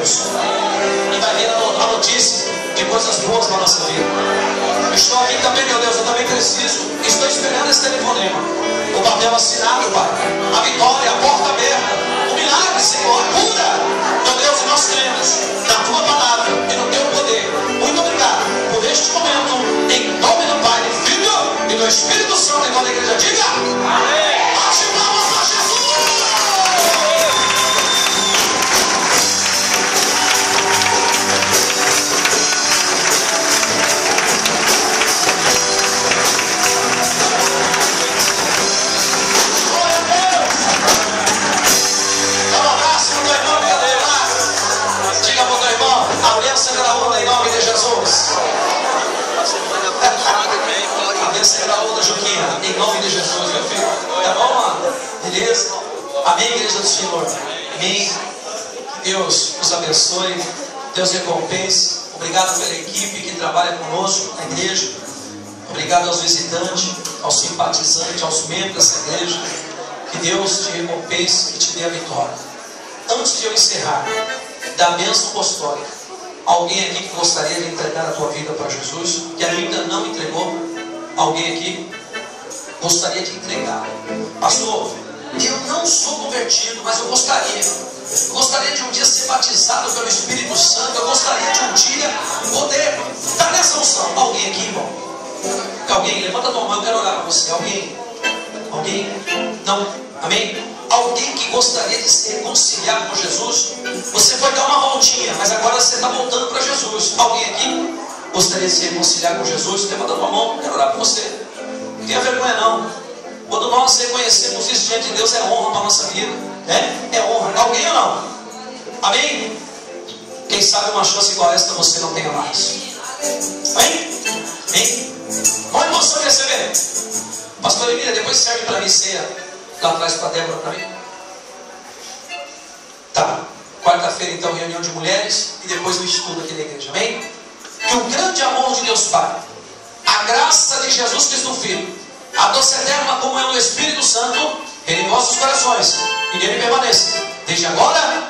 Deus. E vai vir a notícia de coisas boas na nossa vida. Estou aqui também, meu Deus, eu também preciso. Estou esperando esse telefonema. O papel assinado, Pai. A vitória, a porta aberta. O milagre, Senhor, a cura. Meu Deus, e nós cremos na Tua palavra e no Teu poder. Muito obrigado por este momento. Em nome do Pai, do Filho e do Espírito Santo. E toda a igreja diga amém. Bate palmas para Jesus. A bênção será onda em nome de Jesus. A bênção será onda, Juquinha, em nome de Jesus, meu filho. Tá bom, mano? Beleza? Amém, igreja do Senhor. Amém. Que Deus nos abençoe. Deus recompense. Obrigado pela equipe que trabalha conosco na igreja. Obrigado aos visitantes, aos simpatizantes, aos membros dessa igreja. Que Deus te recompense e te dê a vitória. Antes de eu encerrar, da bênção apostólica, alguém aqui que gostaria de entregar a tua vida para Jesus, que ainda não entregou? Alguém aqui gostaria de entregar? Pastor, eu não sou convertido, mas eu gostaria de um dia ser batizado pelo Espírito Santo. Eu gostaria de um dia poder estar nessa unção. Alguém aqui, irmão? Alguém? Levanta a tua mão, eu quero orar para você. Alguém? Não? Amém? Alguém que gostaria de se reconciliar com Jesus? Você foi dar uma voltinha, mas agora você está voltando para Jesus. Alguém aqui gostaria de se reconciliar com Jesus? Levanta a tua mão, quero orar por você. Não tenha vergonha não. Quando nós reconhecemos isso diante de Deus, é honra para a nossa vida, né? É honra. Alguém ou não? Amém? Quem sabe uma chance igual esta você não tenha mais. Amém? Amém? Qual emoção de receber? Pastor Emília, depois serve para mim ceia lá atrás para a Débora, para mim. Tá. Quarta-feira, então, reunião de mulheres e depois o estudo aqui na igreja. Amém? Que o grande amor de Deus Pai, a graça de Jesus Cristo Filho, a doce eterna comunhão do Espírito Santo, em vossos corações e nele permaneça, desde agora